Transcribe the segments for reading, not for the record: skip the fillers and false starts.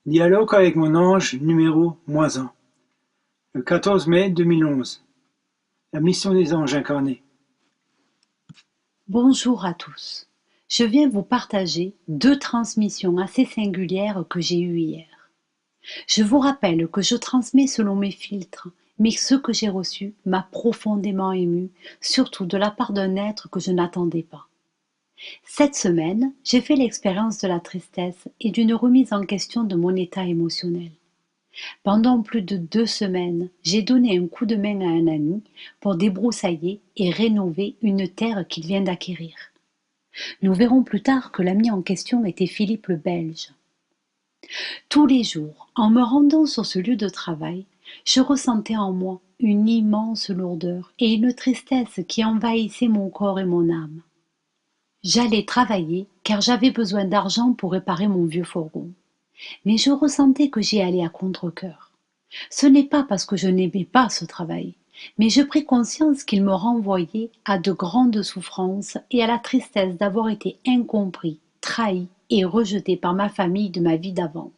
Dialogue avec mon ange numéro -1, le 14 mai 2011. La mission des anges incarnés. Bonjour à tous. Je viens vous partager deux transmissions assez singulières que j'ai eues hier. Je vous rappelle que je transmets selon mes filtres, mais ce que j'ai reçu m'a profondément ému, surtout de la part d'un être que je n'attendais pas. Cette semaine, j'ai fait l'expérience de la tristesse et d'une remise en question de mon état émotionnel. Pendant plus de 2 semaines, j'ai donné un coup de main à un ami pour débroussailler et rénover une terre qu'il vient d'acquérir. Nous verrons plus tard que l'ami en question était Philippe le Belge. Tous les jours, en me rendant sur ce lieu de travail, je ressentais en moi une immense lourdeur et une tristesse qui envahissait mon corps et mon âme. J'allais travailler car j'avais besoin d'argent pour réparer mon vieux fourgon. Mais je ressentais que j'y allais à contre-cœur. Ce n'est pas parce que je n'aimais pas ce travail, mais je pris conscience qu'il me renvoyait à de grandes souffrances et à la tristesse d'avoir été incompris, trahi et rejeté par ma famille de ma vie d'avant.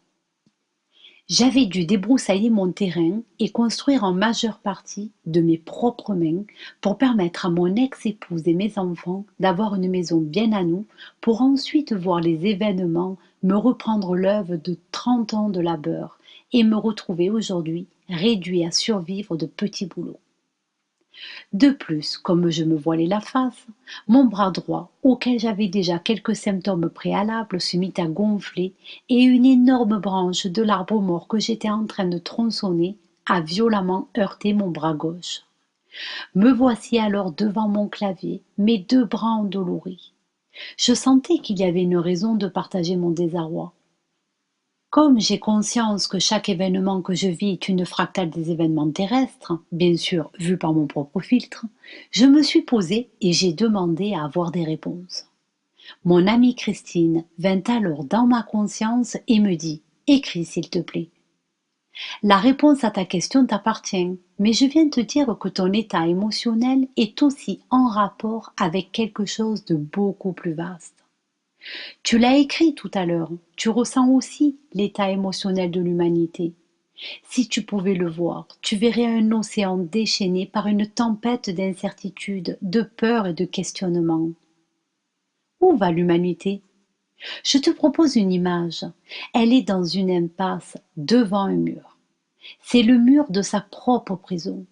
J'avais dû débroussailler mon terrain et construire en majeure partie de mes propres mains pour permettre à mon ex-épouse et mes enfants d'avoir une maison bien à nous pour ensuite voir les événements me reprendre l'œuvre de 30 ans de labeur et me retrouver aujourd'hui réduit à survivre de petits boulots. De plus, comme je me voilais la face, mon bras droit, auquel j'avais déjà quelques symptômes préalables, se mit à gonfler et une énorme branche de l'arbre mort que j'étais en train de tronçonner a violemment heurté mon bras gauche. Me voici alors devant mon clavier, mes deux bras endoloris. Je sentais qu'il y avait une raison de partager mon désarroi. Comme j'ai conscience que chaque événement que je vis est une fractale des événements terrestres, bien sûr vus par mon propre filtre, je me suis posée et j'ai demandé à avoir des réponses. Mon amie Christine vint alors dans ma conscience et me dit « Écris s'il te plaît ». La réponse à ta question t'appartient, mais je viens te dire que ton état émotionnel est aussi en rapport avec quelque chose de beaucoup plus vaste. Tu l'as écrit tout à l'heure, tu ressens aussi l'état émotionnel de l'humanité. Si tu pouvais le voir, tu verrais un océan déchaîné par une tempête d'incertitude, de peur et de questionnement. Où va l'humanité? Je te propose une image. Elle est dans une impasse, devant un mur. C'est le mur de sa propre prison.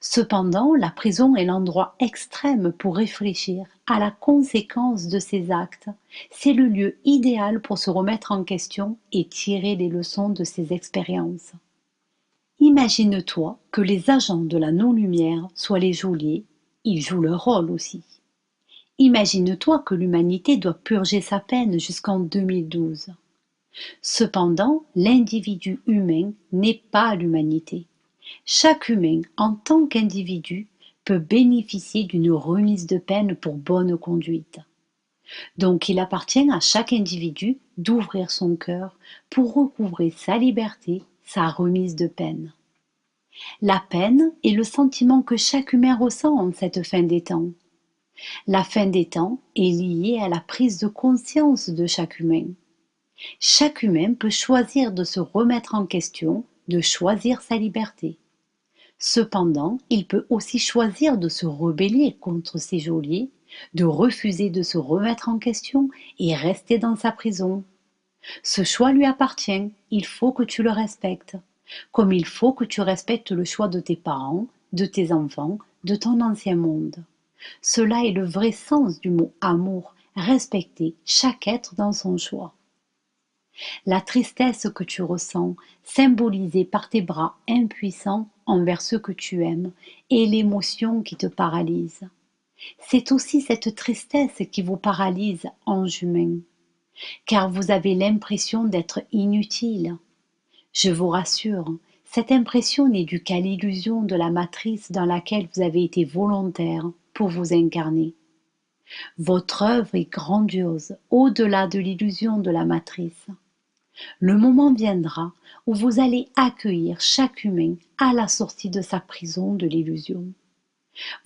Cependant, la prison est l'endroit extrême pour réfléchir à la conséquence de ses actes. C'est le lieu idéal pour se remettre en question et tirer les leçons de ses expériences. Imagine-toi que les agents de la non-lumière soient les geôliers, ils jouent leur rôle aussi. Imagine-toi que l'humanité doit purger sa peine jusqu'en 2012. Cependant, l'individu humain n'est pas l'humanité. Chaque humain, en tant qu'individu, peut bénéficier d'une remise de peine pour bonne conduite. Donc il appartient à chaque individu d'ouvrir son cœur pour recouvrer sa liberté, sa remise de peine. La peine est le sentiment que chaque humain ressent en cette fin des temps. La fin des temps est liée à la prise de conscience de chaque humain. Chaque humain peut choisir de se remettre en question, de choisir sa liberté. Cependant, il peut aussi choisir de se rebeller contre ses geôliers, de refuser de se remettre en question et rester dans sa prison. Ce choix lui appartient, il faut que tu le respectes, comme il faut que tu respectes le choix de tes parents, de tes enfants, de ton ancien monde. Cela est le vrai sens du mot amour, respecter chaque être dans son choix. La tristesse que tu ressens, symbolisée par tes bras impuissants envers ceux que tu aimes, est l'émotion qui te paralyse. C'est aussi cette tristesse qui vous paralyse, ange humain, car vous avez l'impression d'être inutile. Je vous rassure, cette impression n'est due qu'à l'illusion de la matrice dans laquelle vous avez été volontaire pour vous incarner. Votre œuvre est grandiose, au-delà de l'illusion de la matrice. Le moment viendra où vous allez accueillir chaque humain à la sortie de sa prison de l'illusion.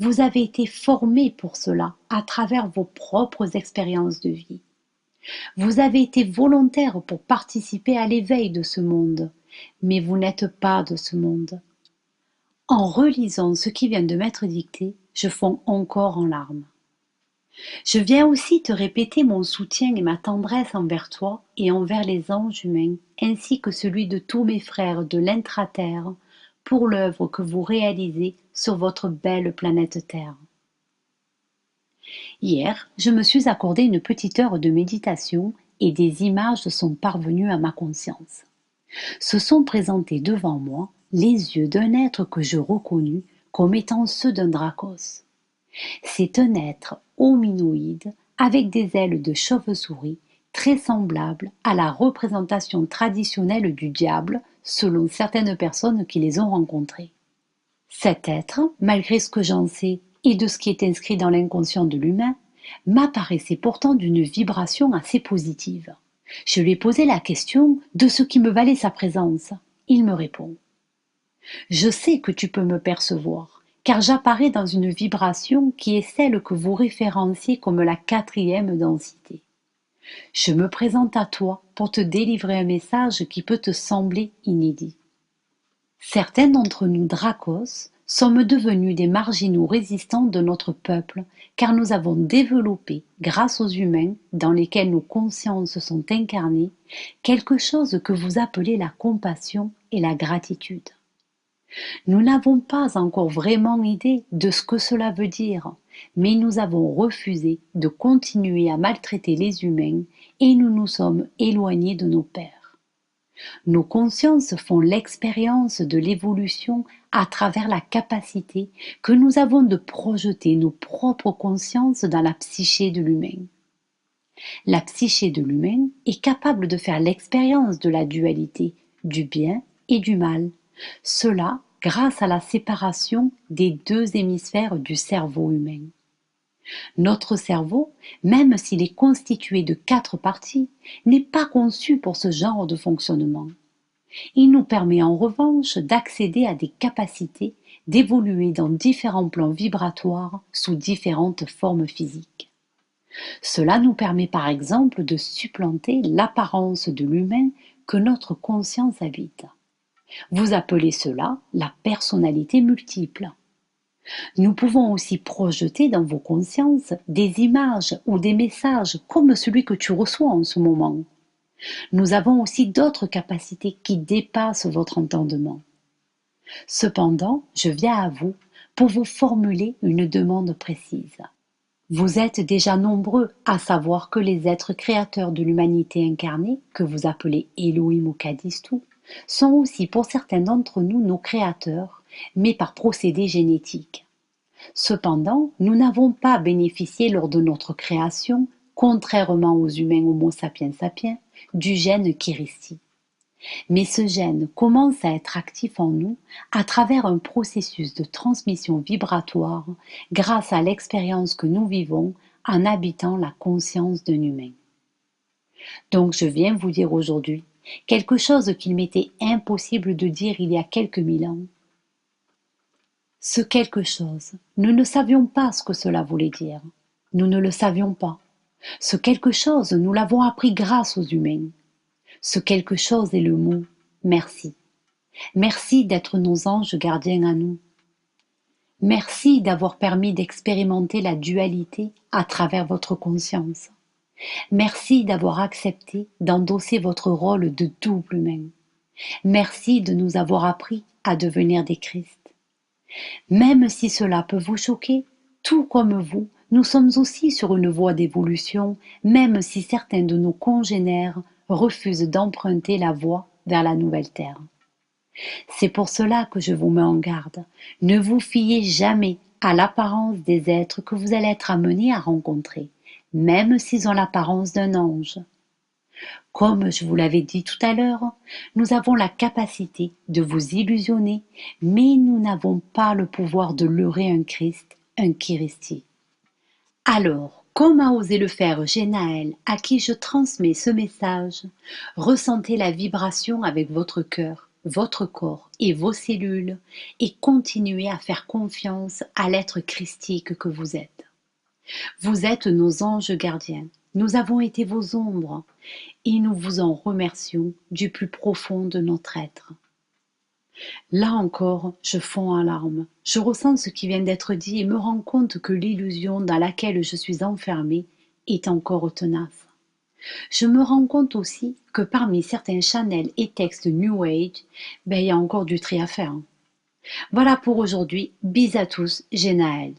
Vous avez été formé pour cela à travers vos propres expériences de vie. Vous avez été volontaire pour participer à l'éveil de ce monde, mais vous n'êtes pas de ce monde. En relisant ce qui vient de m'être dicté, je fonds encore en larmes. Je viens aussi te répéter mon soutien et ma tendresse envers toi et envers les anges humains, ainsi que celui de tous mes frères de l'intra-terre, pour l'œuvre que vous réalisez sur votre belle planète Terre. Hier, je me suis accordé une petite heure de méditation et des images sont parvenues à ma conscience. Se sont présentés devant moi les yeux d'un être que je reconnus comme étant ceux d'un dracos. C'est un être hominoïde avec des ailes de chauve-souris très semblable à la représentation traditionnelle du diable selon certaines personnes qui les ont rencontrés. Cet être, malgré ce que j'en sais et de ce qui est inscrit dans l'inconscient de l'humain, m'apparaissait pourtant d'une vibration assez positive. Je lui ai posé la question de ce qui me valait sa présence. Il me répond: je sais que tu peux me percevoir, car j'apparais dans une vibration qui est celle que vous référenciez comme la 4e densité. Je me présente à toi pour te délivrer un message qui peut te sembler inédit. Certains d'entre nous dracos sommes devenus des marginaux résistants de notre peuple, car nous avons développé, grâce aux humains dans lesquels nos consciences sont incarnées, quelque chose que vous appelez la compassion et la gratitude. Nous n'avons pas encore vraiment idée de ce que cela veut dire, mais nous avons refusé de continuer à maltraiter les humains et nous nous sommes éloignés de nos pères. Nos consciences font l'expérience de l'évolution à travers la capacité que nous avons de projeter nos propres consciences dans la psyché de l'humain. La psyché de l'humain est capable de faire l'expérience de la dualité, du bien et du mal. Cela grâce à la séparation des 2 hémisphères du cerveau humain. Notre cerveau, même s'il est constitué de 4 parties, n'est pas conçu pour ce genre de fonctionnement. Il nous permet en revanche d'accéder à des capacités, d'évoluer dans différents plans vibratoires sous différentes formes physiques. Cela nous permet par exemple de supplanter l'apparence de l'humain que notre conscience habite. Vous appelez cela la personnalité multiple. Nous pouvons aussi projeter dans vos consciences des images ou des messages comme celui que tu reçois en ce moment. Nous avons aussi d'autres capacités qui dépassent votre entendement. Cependant, je viens à vous pour vous formuler une demande précise. Vous êtes déjà nombreux à savoir que les êtres créateurs de l'humanité incarnée, que vous appelez Elohim ou Kadistou, sont aussi pour certains d'entre nous nos créateurs, mais par procédé génétique. Cependant, nous n'avons pas bénéficié lors de notre création, contrairement aux humains Homo sapiens sapiens, du gène Kiristi. Mais ce gène commence à être actif en nous à travers un processus de transmission vibratoire grâce à l'expérience que nous vivons en habitant la conscience d'un humain. Donc je viens vous dire aujourd'hui quelque chose qu'il m'était impossible de dire il y a quelques mille ans. Ce quelque chose, nous ne savions pas ce que cela voulait dire. Nous ne le savions pas. Ce quelque chose, nous l'avons appris grâce aux humains. Ce quelque chose est le mot merci. Merci d'être nos anges gardiens à nous. Merci d'avoir permis d'expérimenter la dualité à travers votre conscience. Merci d'avoir accepté d'endosser votre rôle de double humain. Merci de nous avoir appris à devenir des Christ. Même si cela peut vous choquer, tout comme vous, nous sommes aussi sur une voie d'évolution, même si certains de nos congénères refusent d'emprunter la voie vers la nouvelle terre. C'est pour cela que je vous mets en garde. Ne vous fiez jamais à l'apparence des êtres que vous allez être amenés à rencontrer, même s'ils ont l'apparence d'un ange. Comme je vous l'avais dit tout à l'heure, nous avons la capacité de vous illusionner, mais nous n'avons pas le pouvoir de leurrer un Christ, un Kiristi. Alors, comme a osé le faire Genaël, à qui je transmets ce message, ressentez la vibration avec votre cœur, votre corps et vos cellules et continuez à faire confiance à l'être christique que vous êtes. Vous êtes nos anges gardiens. Nous avons été vos ombres et nous vous en remercions du plus profond de notre être. Là encore, je fonds en larmes. Je ressens ce qui vient d'être dit et me rends compte que l'illusion dans laquelle je suis enfermée est encore tenace. Je me rends compte aussi que parmi certains channels et textes New Age, il y a encore du tri à faire. Voilà pour aujourd'hui. Bis à tous, Genaël.